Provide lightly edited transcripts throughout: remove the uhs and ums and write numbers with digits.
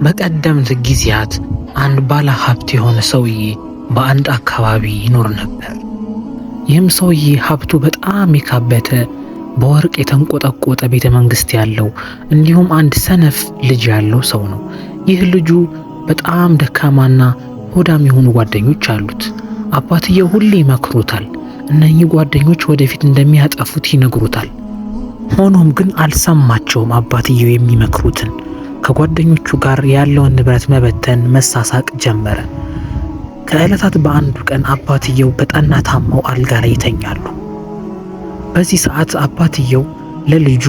በቀደምት ጊዜያት አንድ ባለ ሀብት የሆነ ሰውዬ በአንድ አካባቢ ይኖር ነበር። ይህም ሰውዬ ሀብቱ በጣም የካበተ በወርቅ የተንቆጠቆጠ ቤተ መንግስት ያለው እንዲሁም አንድ ሰነፍ ልጅ ያለው ሰው ነው። ይህ ልጁ በጣም ደካማና ሆዳም የሆኑ ጓደኞች አሉት። አባትየው ሁሌ ይመክሩታል። እነኚህ ጓደኞች ወደፊት እንደሚያጠፉት ይነግሩታል። ሆኖም ግን አልሰማቸውም አባትየው የሚመክሩትን። ከጓደኞቹ ጋር ያለውን ንብረት መበተን፣ መሳሳቅ ጀመረ። ከዕለታት በአንዱ ቀን አባትየው በጠና ታመው አልጋ ላይ ይተኛሉ። በዚህ ሰዓት አባትየው ለልጁ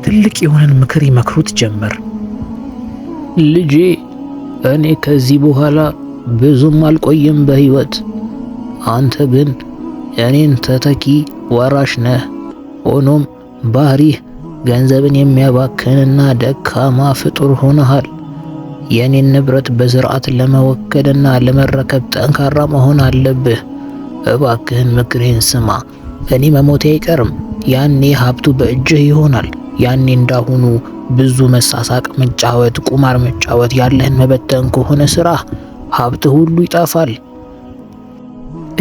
ትልቅ የሆነን ምክር ይመክሩት ጀመር። ልጄ፣ እኔ ከዚህ በኋላ ብዙም አልቆይም በሕይወት። አንተ ግን የኔን ተተኪ ወራሽ ነህ። ሆኖም ባህሪህ ገንዘብን የሚያባክንና ደካማ ፍጡር ሆነሃል። የኔን ንብረት በስርዓት ለመወከልና ለመረከብ ጠንካራ መሆን አለብህ። እባክህን ምክሬን ስማ። እኔ መሞቴ አይቀርም። ያኔ ሀብቱ በእጅህ ይሆናል። ያኔ እንዳሁኑ ብዙ መሳሳቅ፣ መጫወት፣ ቁማር መጫወት፣ ያለህን መበተን ከሆነ ስራህ ሀብት ሁሉ ይጠፋል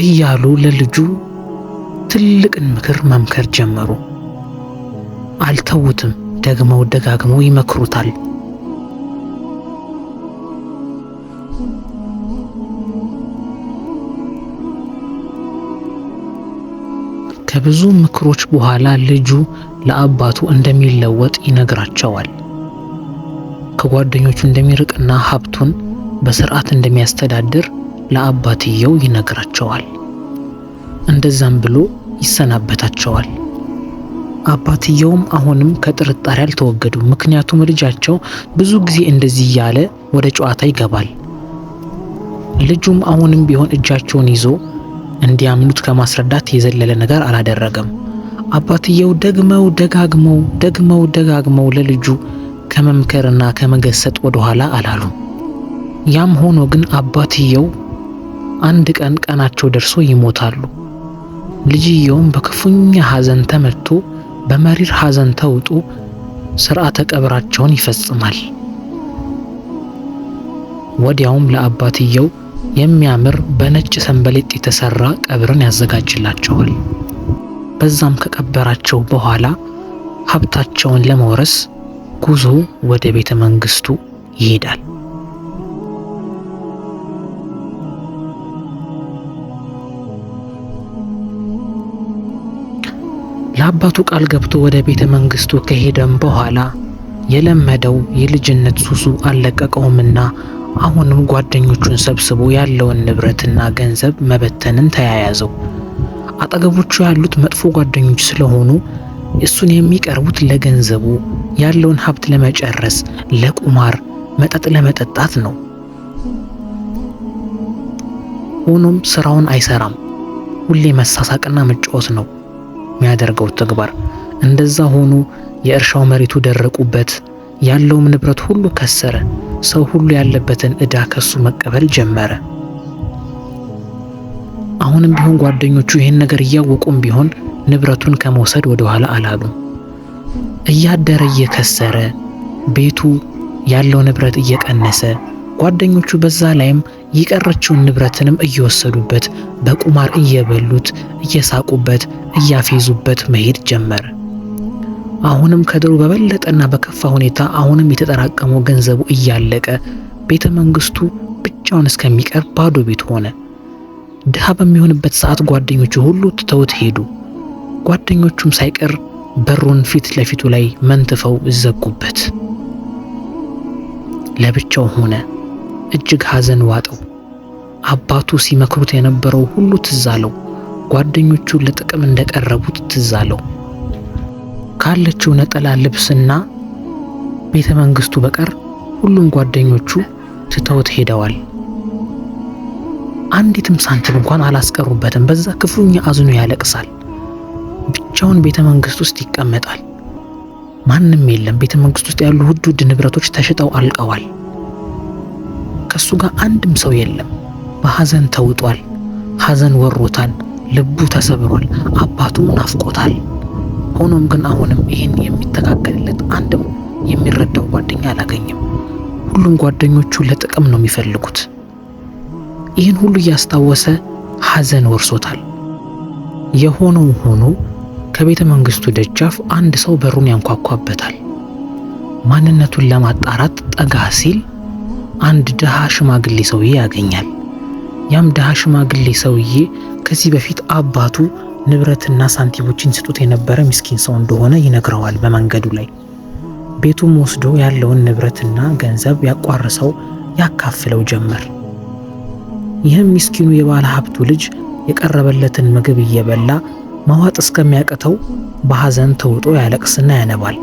እያሉ ለልጁ ትልቅን ምክር መምከር ጀመሩ። አልተውትም። ደግመው ደጋግመው ይመክሩታል። ከብዙ ምክሮች በኋላ ልጁ ለአባቱ እንደሚለወጥ ይነግራቸዋል። ከጓደኞቹ እንደሚርቅና ሀብቱን በስርዓት እንደሚያስተዳድር ለአባትየው ይነግራቸዋል። እንደዛም ብሎ ይሰናበታቸዋል። አባትየውም አሁንም ከጥርጣሬ አልተወገዱም። ምክንያቱም ልጃቸው ብዙ ጊዜ እንደዚህ እያለ ወደ ጨዋታ ይገባል። ልጁም አሁንም ቢሆን እጃቸውን ይዞ እንዲያምኑት ከማስረዳት የዘለለ ነገር አላደረገም። አባትየው ደግመው ደጋግመው ለልጁ ከመምከርና ከመገሰጥ ወደ ኋላ አላሉም። ያም ሆኖ ግን አባትየው አንድ ቀን ቀናቸው ደርሶ ይሞታሉ። ልጅየውም በክፉኛ ሐዘን ተመትቶ በመሪር ሐዘን ተውጦ ሥርዓተ ቀብራቸውን ይፈጽማል። ወዲያውም ለአባትየው የሚያምር በነጭ ሰንበሌጥ የተሰራ ቀብርን ያዘጋጅላቸዋል። በዛም ከቀበራቸው በኋላ ሀብታቸውን ለመውረስ ጉዞ ወደ ቤተ መንግስቱ ይሄዳል። ለአባቱ ቃል ገብቶ ወደ ቤተ መንግስቱ ከሄደም በኋላ የለመደው የልጅነት ሱሱ አልለቀቀውምና አሁንም ጓደኞቹን ሰብስቦ ያለውን ንብረትና ገንዘብ መበተንን ተያያዘው። አጠገቦቹ ያሉት መጥፎ ጓደኞች ስለሆኑ እሱን የሚቀርቡት ለገንዘቡ፣ ያለውን ሀብት ለመጨረስ፣ ለቁማር፣ መጠጥ ለመጠጣት ነው። ሆኖም ስራውን አይሰራም። ሁሌ መሳሳቅና መጫወት ነው የሚያደርገው ተግባር። እንደዛ ሆኖ የእርሻው መሬቱ ደረቁበት፣ ያለውም ንብረት ሁሉ ከሰረ። ሰው ሁሉ ያለበትን ዕዳ ከሱ መቀበል ጀመረ። አሁንም ቢሆን ጓደኞቹ ይህን ነገር እያወቁም ቢሆን ንብረቱን ከመውሰድ ወደ ኋላ አላሉም። እያደረ እየከሰረ ቤቱ ያለው ንብረት እየቀነሰ ጓደኞቹ በዛ ላይም የቀረችውን ንብረትንም እየወሰዱበት በቁማር እየበሉት እየሳቁበት እያፌዙበት መሄድ ጀመረ። አሁንም ከድሮ በበለጠና በከፋ ሁኔታ አሁንም የተጠራቀመው ገንዘቡ እያለቀ ቤተ መንግስቱ ብቻውን እስከሚቀር ባዶ ቤት ሆነ። ድሃ በሚሆንበት ሰዓት ጓደኞቹ ሁሉ ትተውት ሄዱ። ጓደኞቹም ሳይቀር በሩን ፊት ለፊቱ ላይ መንትፈው ዘጉበት። ለብቻው ሆነ። እጅግ ሐዘን ዋጠው። አባቱ ሲመክሩት የነበረው ሁሉ ትዝ አለው። ጓደኞቹ ለጥቅም እንደቀረቡት ትዝ አለው። ካለችው ነጠላ ልብስና ቤተ መንግስቱ በቀር ሁሉም ጓደኞቹ ትተውት ሄደዋል። አንዲትም ሳንቲም እንኳን አላስቀሩበትም። በዛ ክፉኛ አዝኖ ያለቅሳል። ብቻውን ቤተ መንግስት ውስጥ ይቀመጣል። ማንም የለም። ቤተ መንግስት ውስጥ ያሉ ውድ ንብረቶች ተሽጠው አልቀዋል። ከሱ ጋር አንድም ሰው የለም። በሐዘን ተውጧል። ሐዘን ወሮታል። ልቡ ተሰብሯል። አባቱም ናፍቆታል። ሆኖም ግን አሁንም ይህን የሚተካከልለት አንድም የሚረዳው ጓደኛ አላገኘም። ሁሉም ጓደኞቹ ለጥቅም ነው የሚፈልጉት። ይህን ሁሉ እያስታወሰ ሐዘን ወርሶታል። የሆነው ሆኖ ከቤተ መንግስቱ ደጃፍ አንድ ሰው በሩን ያንኳኳበታል። ማንነቱን ለማጣራት ጠጋ ሲል አንድ ድሃ ሽማግሌ ሰውዬ ያገኛል። ያም ድሃ ሽማግሌ ሰውዬ ከዚህ በፊት አባቱ ንብረትና ሳንቲሞችን ሲሰጡት የነበረ ምስኪን ሰው እንደሆነ ይነግረዋል። በመንገዱ ላይ ቤቱም ወስዶ ያለውን ንብረትና ገንዘብ ያቋርሰው ያካፍለው ጀመር። ይህም ምስኪኑ የባለ ሀብቱ ልጅ የቀረበለትን ምግብ እየበላ ማዋጥ እስከሚያቅተው በሐዘን ተውጦ ያለቅስና ያነባል።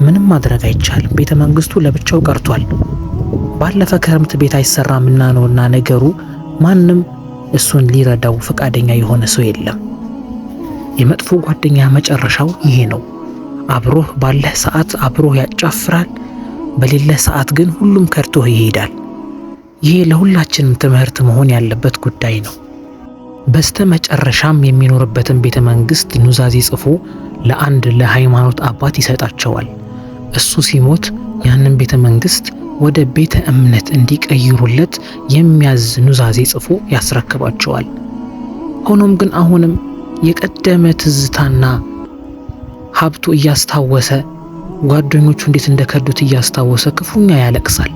ምንም ማድረግ አይቻልም። ቤተ መንግስቱ ለብቻው ቀርቷል። ባለፈ ክረምት ቤት አይሰራምና ነውና ነገሩ ማንም እሱን ሊረዳው ፈቃደኛ የሆነ ሰው የለም። የመጥፎ ጓደኛ መጨረሻው ይሄ ነው። አብሮህ ባለህ ሰዓት አብሮህ ያጫፍራል፣ በሌለህ ሰዓት ግን ሁሉም ከርቶህ ይሄዳል። ይሄ ለሁላችንም ትምህርት መሆን ያለበት ጉዳይ ነው። በስተ መጨረሻም የሚኖርበትን ቤተ መንግስት ኑዛዜ ጽፎ ለአንድ ለሃይማኖት አባት ይሰጣቸዋል። እሱ ሲሞት ያንን ቤተ መንግስት ወደ ቤተ እምነት እንዲቀይሩለት የሚያዝ ኑዛዜ ጽፎ ያስረክባቸዋል። ሆኖም ግን አሁንም የቀደመ ትዝታና ሀብቱ እያስታወሰ ጓደኞቹ እንዴት እንደከዱት እያስታወሰ ክፉኛ ያለቅሳል።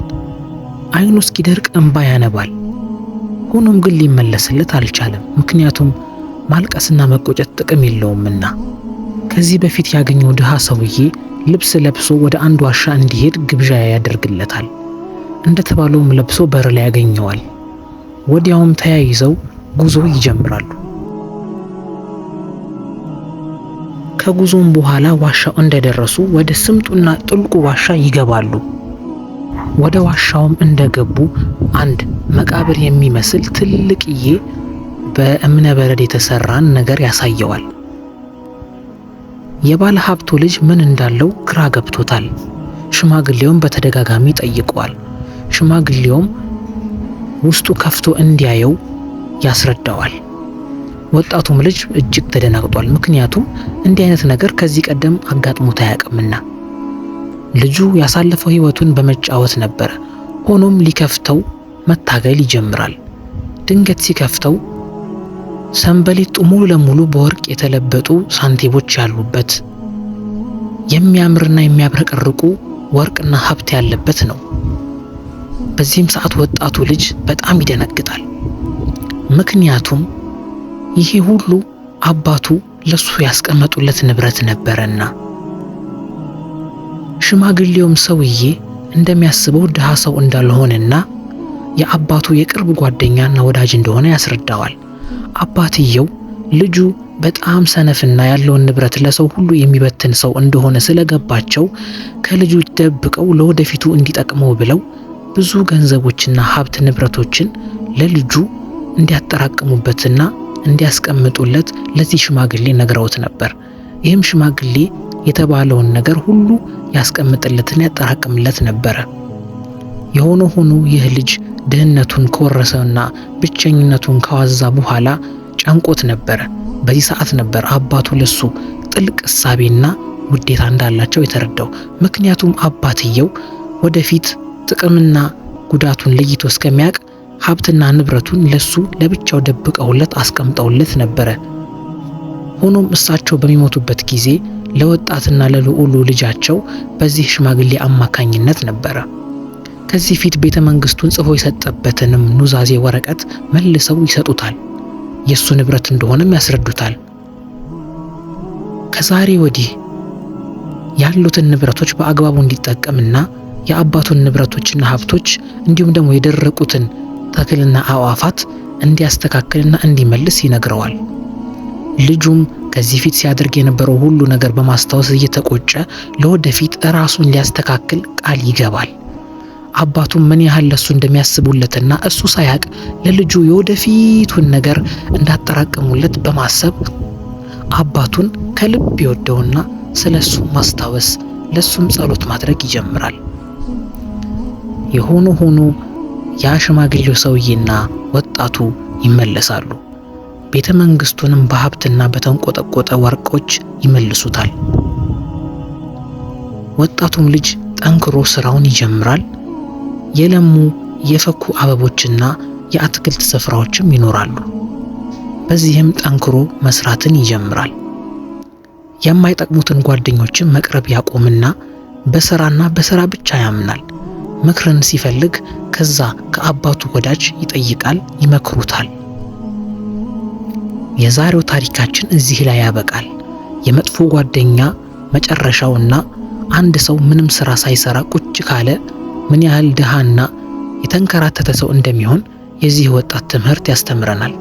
አይኑ እስኪደርቅ እንባ ያነባል። ሆኖም ግን ሊመለስለት አልቻለም። ምክንያቱም ማልቀስና መቆጨት ጥቅም የለውምና። ከዚህ በፊት ያገኘው ድሃ ሰውዬ ልብስ ለብሶ ወደ አንድ ዋሻ እንዲሄድ ግብዣ ያደርግለታል። እንደተባለውም ለብሶ በር ላይ ያገኘዋል። ወዲያውም ተያይዘው ጉዞ ይጀምራሉ። ከጉዞም በኋላ ዋሻው እንደደረሱ ወደ ስምጡና ጥልቁ ዋሻ ይገባሉ። ወደ ዋሻውም እንደገቡ አንድ መቃብር የሚመስል ትልቅዬ በእብነ በረድ የተሰራን ነገር ያሳየዋል። የባለ ሀብቱ ልጅ ምን እንዳለው ግራ ገብቶታል። ሽማግሌውም በተደጋጋሚ ጠይቀዋል። ሽማግሌውም ውስጡ ከፍቶ እንዲያየው ያስረዳዋል። ወጣቱም ልጅ እጅግ ተደናግጧል። ምክንያቱም እንዲህ አይነት ነገር ከዚህ ቀደም አጋጥሞት አያውቅምና። ልጁ ያሳለፈው ህይወቱን በመጫወት ነበረ። ሆኖም ሊከፍተው መታገል ይጀምራል። ድንገት ሲከፍተው ሰንበሌጡ ሙሉ ለሙሉ በወርቅ የተለበጡ ሳንቲሞች ያሉበት የሚያምርና የሚያብረቀርቁ ወርቅና ሀብት ያለበት ነው። በዚህም ሰዓት ወጣቱ ልጅ በጣም ይደነግጣል። ምክንያቱም ይሄ ሁሉ አባቱ ለሱ ያስቀመጡለት ንብረት ነበረና። ሽማግሌውም ሰውዬ እንደሚያስበው ድሃ ሰው እንዳልሆነና የአባቱ የቅርብ ጓደኛና ወዳጅ እንደሆነ ያስረዳዋል። አባትየው ልጁ በጣም ሰነፍና ያለውን ንብረት ለሰው ሁሉ የሚበትን ሰው እንደሆነ ስለገባቸው ከልጁ ደብቀው ለወደፊቱ እንዲጠቅመው ብለው ብዙ ገንዘቦችና ሀብት ንብረቶችን ለልጁ እንዲያጠራቅሙበትና እንዲያስቀምጡለት ለዚህ ሽማግሌ ነግረውት ነበር። ይህም ሽማግሌ የተባለውን ነገር ሁሉ ያስቀምጥለትና ያጠራቅምለት ነበረ። የሆነ ሆኖ ይህ ልጅ ድህነቱን ከወረሰውና ብቸኝነቱን ከዋዛ በኋላ ጨንቆት ነበረ። በዚህ ሰዓት ነበር አባቱ ለሱ ጥልቅ እሳቤና ውዴታ እንዳላቸው የተረዳው። ምክንያቱም አባትየው ወደፊት ጥቅምና ጉዳቱን ለይቶ እስከሚያውቅ ሀብትና ንብረቱን ለሱ ለብቻው ደብቀውለት አስቀምጠውለት ነበረ። ሆኖም እሳቸው በሚሞቱበት ጊዜ ለወጣትና ለልዑሉ ልጃቸው በዚህ ሽማግሌ አማካኝነት ነበረ። ከዚህ ፊት ቤተ መንግስቱን ጽፎ የሰጠበትንም ኑዛዜ ወረቀት መልሰው ይሰጡታል። የሱ ንብረት እንደሆነም ያስረዱታል። ከዛሬ ወዲህ ያሉትን ንብረቶች በአግባቡ እንዲጠቀምና የአባቱን ንብረቶችና ሀብቶች እንዲሁም ደግሞ የደረቁትን ተክልና አዕዋፋት እንዲያስተካክልና እንዲመልስ ይነግረዋል። ልጁም ከዚህ ፊት ሲያደርግ የነበረው ሁሉ ነገር በማስታወስ እየተቆጨ ለወደፊት ራሱን ሊያስተካክል ቃል ይገባል። አባቱም ምን ያህል ለሱ እንደሚያስቡለትና እሱ ሳያቅ ለልጁ የወደፊቱን ነገር እንዳጠራቀሙለት በማሰብ አባቱን ከልብ ይወደውና ስለሱ ማስታወስ ለሱም ጸሎት ማድረግ ይጀምራል። የሆነ ሆኖ ያ ሽማግሌው ሰውዬና ወጣቱ ይመለሳሉ። ቤተ መንግስቱንም በሀብትና በተንቆጠቆጠ ወርቆች ይመልሱታል። ወጣቱም ልጅ ጠንክሮ ስራውን ይጀምራል። የለሙ የፈኩ አበቦችና የአትክልት ስፍራዎችም ይኖራሉ። በዚህም ጠንክሮ መስራትን ይጀምራል። የማይጠቅሙትን ጓደኞችን መቅረብ ያቆምና በስራና በስራ ብቻ ያምናል። ምክርን ሲፈልግ ከዛ ከአባቱ ወዳጅ ይጠይቃል፣ ይመክሩታል። የዛሬው ታሪካችን እዚህ ላይ ያበቃል። የመጥፎ ጓደኛ መጨረሻውና አንድ ሰው ምንም ስራ ሳይሰራ ቁጭ ካለ ምን ያህል ድሃና የተንከራተተ ሰው እንደሚሆን የዚህ ወጣት ትምህርት ያስተምረናል።